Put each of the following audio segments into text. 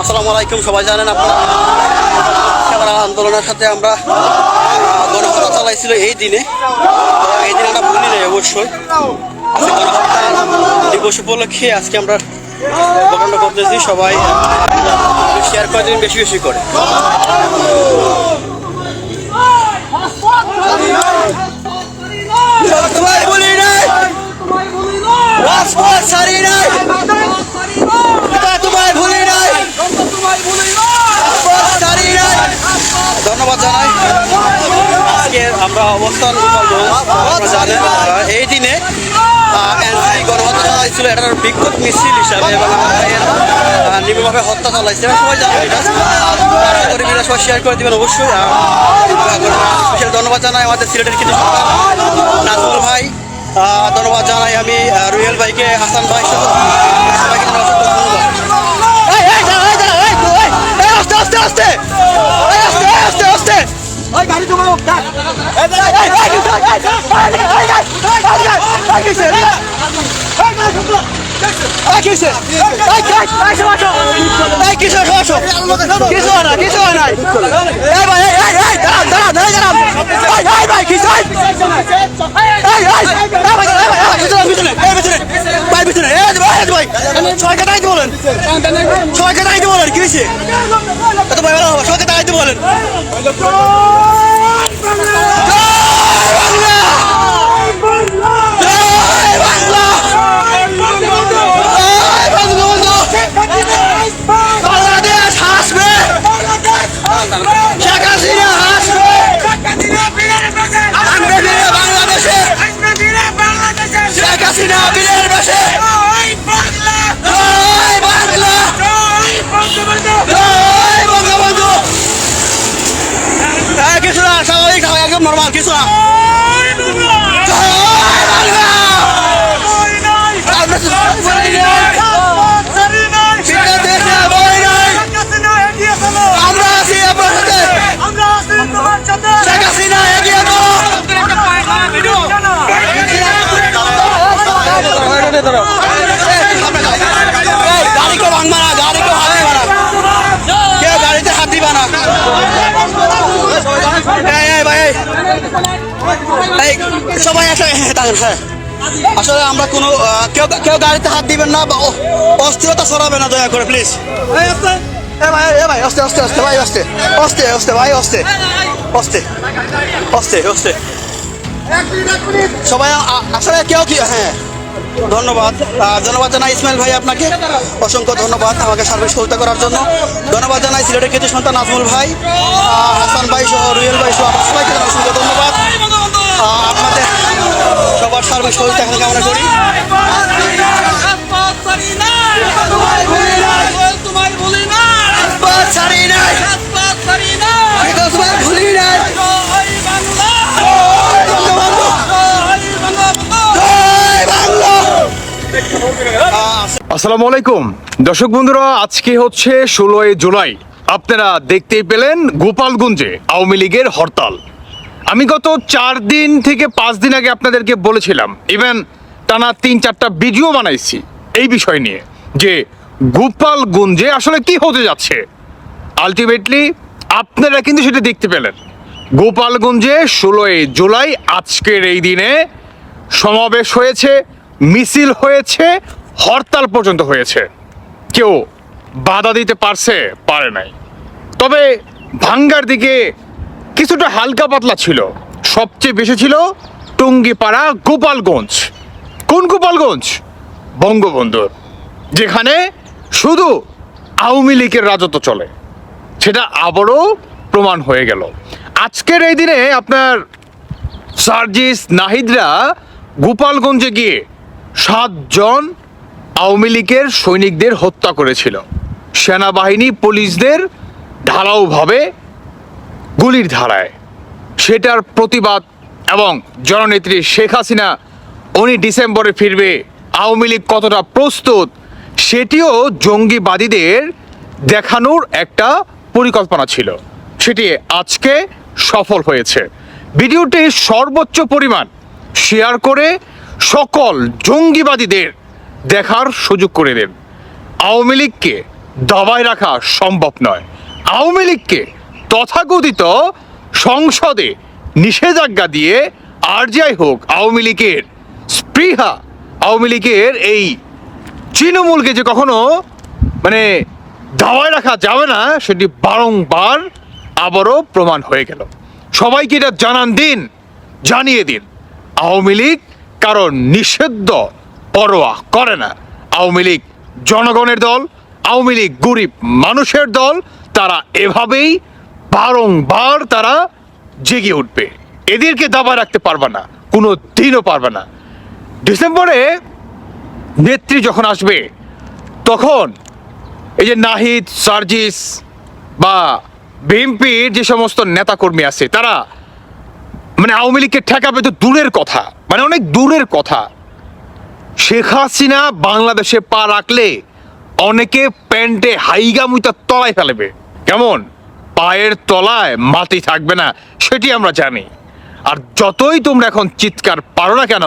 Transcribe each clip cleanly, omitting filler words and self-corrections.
আসসালামু আলাইকুম। সবাই জানেন আপনারা আন্দোলনের সাথে আমরা গণহত্যা চালাইছিল এই দিনে আমরা ভুলি নাই অবশ্যই। আজকে গণহত্যা দিবস উপলক্ষে আজকে আমরা গণনা করতেছি। সবাই শেয়ার করে দিন বেশি বেশি করে। ধন্যবাদ জানাই। আজকে আমরা অবস্থান জানেন এই দিনে গণহত্যা চালাইছিল, এটার বিক্ষোভ মিছিল হিসাবে এবং নির্মমভাবে হত্যা চালাইছে। সবাই জানেন এটা, সবাই শেয়ার করে দেবেন অবশ্যই। ধন্যবাদ জানাই আমাদের সিলেটের কিছু নাজমুল ভাই, ধন্যবাদ জানাই আমি রুয়েল ভাইকে, হাসান ভাই সহ সবাইকে সবাইকে দায়িত্ব বলেন, সবাইকে দায়িত্ব বলেন। কি হয়েছে এত ভাই ভালো, সবাইকে দায়িত্ব বলেন। বাংলাদেশ হাসবে, শেখ হাসিনা হাসবে, বাংলাদেশে শেখ হাসিনা বীরের বেশে। কিছু না, স্বাভাবিক একদম নর্মাল কিছু না। আমরা আছি আপনার সাথে, শেখ হাসিনা এগিয়ে তো। গাড়িকে ভাঙবা না, গাড়িকে হাতে বানা, কেউ গাড়িতে হাত দিবা না। সবাই আসলে আমরা কোনো কেউ গাড়িতে হাত দিবেন না, অস্থিরতা ছড়াবে না দয়া করে প্লিজ। ভাই আস্তে আস্তে আস্তে ভাই, আস্তে আস্তে আস্তে ভাই, আস্তে আস্তে আস্তে আস্তে সবাই আসলে কেউ কি। হ্যাঁ ধন্যবাদ, ধন্যবাদ জানাই ইসমাইল ভাই, আপনাকে অসংখ্য ধন্যবাদ আমাকে সার্বিক সহায়তা করার জন্য। ধন্যবাদ জানাই সিলেটের কিছু সন্তান নাজমুল ভাই, হাসান ভাই সহ রুয়েল ভাই সহ সবাইকে অসংখ্য ধন্যবাদ। আপনাদের সবার সার্বিক সহযোগিতা এখানে কামনা করি। আসসালামু আলাইকুম দর্শক বন্ধুরা, আজকে হচ্ছে 16 জুলাই। আপনারা দেখতেই পেলেন গোপালগঞ্জে আওয়ামী লীগের হরতাল। আমি গত 4 দিন থেকে 5 দিন আগে আপনাদেরকে বলেছিলাম, ইভেন টানা 3-4টা ভিডিও বানাইছি এই বিষয় নিয়ে, যে গোপালগঞ্জে আসলে কি হতে যাচ্ছে। আলটিমেটলি আপনারা কিন্তু সেটা দেখতে পেলেন। গোপালগঞ্জে 16 জুলাই আজকের এই দিনে সমাবেশ হয়েছে, মিছিল হয়েছে, হরতাল পর্যন্ত হয়েছে। কেউ বাধা দিতে পারে নাই। তবে ভাঙ্গার দিকে কিছুটা হালকা পাতলা ছিল, সবচেয়ে বেশি ছিল টুঙ্গিপাড়া গোপালগঞ্জ। কোন গোপালগঞ্জ? বঙ্গবন্ধুর, যেখানে শুধু আওয়ামী লীগের রাজত্ব চলে, সেটা আবারও প্রমাণ হয়ে গেল। আজকের এই দিনে আপনার সার্জিস নাহিদরা গোপালগঞ্জে গিয়ে 7 জন আওয়ামী লীগের সৈনিকদের হত্যা করেছিল। সেনাবাহিনী পুলিশদের ঢালাওভাবে গুলির ধারায়, সেটার প্রতিবাদ। এবং জননেত্রী শেখ হাসিনা উনি ডিসেম্বরে ফিরবে, আওয়ামী লীগ কতটা প্রস্তুত সেটিও জঙ্গিবাদীদের দেখানোর একটা পরিকল্পনা ছিল, সেটি আজকে সফল হয়েছে। ভিডিওটি সর্বোচ্চ পরিমাণ শেয়ার করে সকল জঙ্গিবাদীদের দেখার সুযোগ করে দেন। আওয়ামী লীগকে দাবায় রাখা সম্ভব নয়। আওয়ামী লীগকে তথাকথিত সংসদে নিষেধাজ্ঞা দিয়ে আর যাই হোক আওয়ামী লীগের স্পৃহা, আওয়ামী লীগের এই তৃণমূলকে যে কখনো মানে দাওয়ায় রাখা যাবে না সেটি বারংবার আবারও প্রমাণ হয়ে গেল। সবাইকে এটা জানান দিন, জানিয়ে দিন, আওয়ামী লীগ কারণ নিষিদ্ধ পরোয়া করে না। আওয়ামী লীগ জনগণের দল, আওয়ামী লীগ গরিব মানুষের দল। তারা এভাবেই বারংবার তারা জেগে উঠবে। এদেরকে দাবায় রাখতে পারবে না, কোনো দিনও পারবে না। ডিসেম্বরে নেত্রী যখন আসবে তখন এই যে নাহিদ, সার্জিস বা বিএনপির যে সমস্ত নেতাকর্মী আছে তারা মানে আওয়ামী লীগকে ঠেকাবে তো দূরের কথা, মানে অনেক দূরের কথা। শেখ হাসিনা বাংলাদেশে পা রাখলে অনেকে প্যান্টে হাইগামুইটা তলায় ফেলবে। কেমন? পায়ের তলায় মাটি থাকবে না, সেটি আমরা জানি। আর যতই তোমরা এখন চিৎকার পারো না কেন,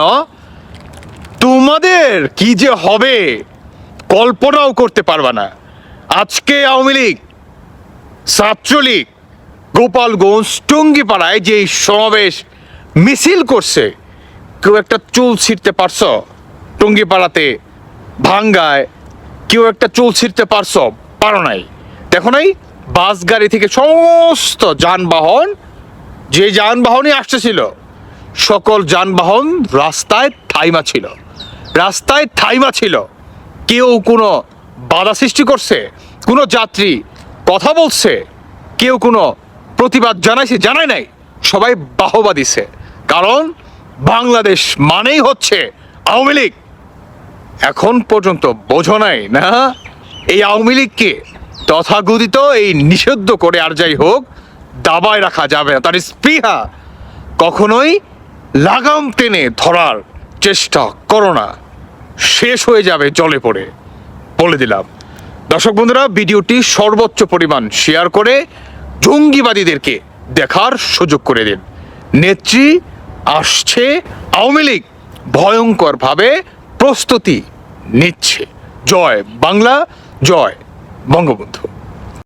তোমাদের কি যে হবে কল্পনাও করতে পারবে না। আজকে আওয়ামী লীগ, ছাত্রলীগ গোপালগঞ্জ টুঙ্গিপাড়ায় যে সমাবেশ মিছিল করছে, কেউ একটা চুল ছিঁড়তে পারছো? টুঙ্গিপাড়াতে ভাঙ্গায় কেউ একটা চুল ছিঁড়তে পারছো? পারো নাই। দেখো নাই বাস গাড়ি থেকে সমস্ত যানবাহন, যে যানবাহনই আসতেছিল সকল যানবাহন রাস্তায় থাইমা ছিল, রাস্তায় থাইমা ছিল। কেউ কোনো বাধা সৃষ্টি করছে? কোনো যাত্রী কথা বলছে? কেউ কোনো প্রতিবাদ জানাইছে? জানায় নাই। সবাই বাহবা দিছে, কারণ বাংলাদেশ মানেই হচ্ছে আওয়ামী লীগ। এখন পর্যন্ত বোঝো নাই না এই আওয়ামী লীগকে তথাকথিত এই নিষিদ্ধ করে আর যাই হোক দাবায় রাখা যাবে না। তার স্পৃহা কখনোই লাগাম টেনে ধরার চেষ্টা করো না, শেষ হয়ে যাবে জলে পড়ে, বলে দিলাম। দর্শক বন্ধুরা, ভিডিওটি সর্বোচ্চ পরিমাণ শেয়ার করে জঙ্গিবাদীদেরকে দেখার সুযোগ করে দিন। নেত্রী আসছে, আওয়ামী লীগ ভয়ঙ্করভাবে প্রস্তুতি নিচ্ছে। জয় বাংলা, জয় বঙ্গবন্ধু।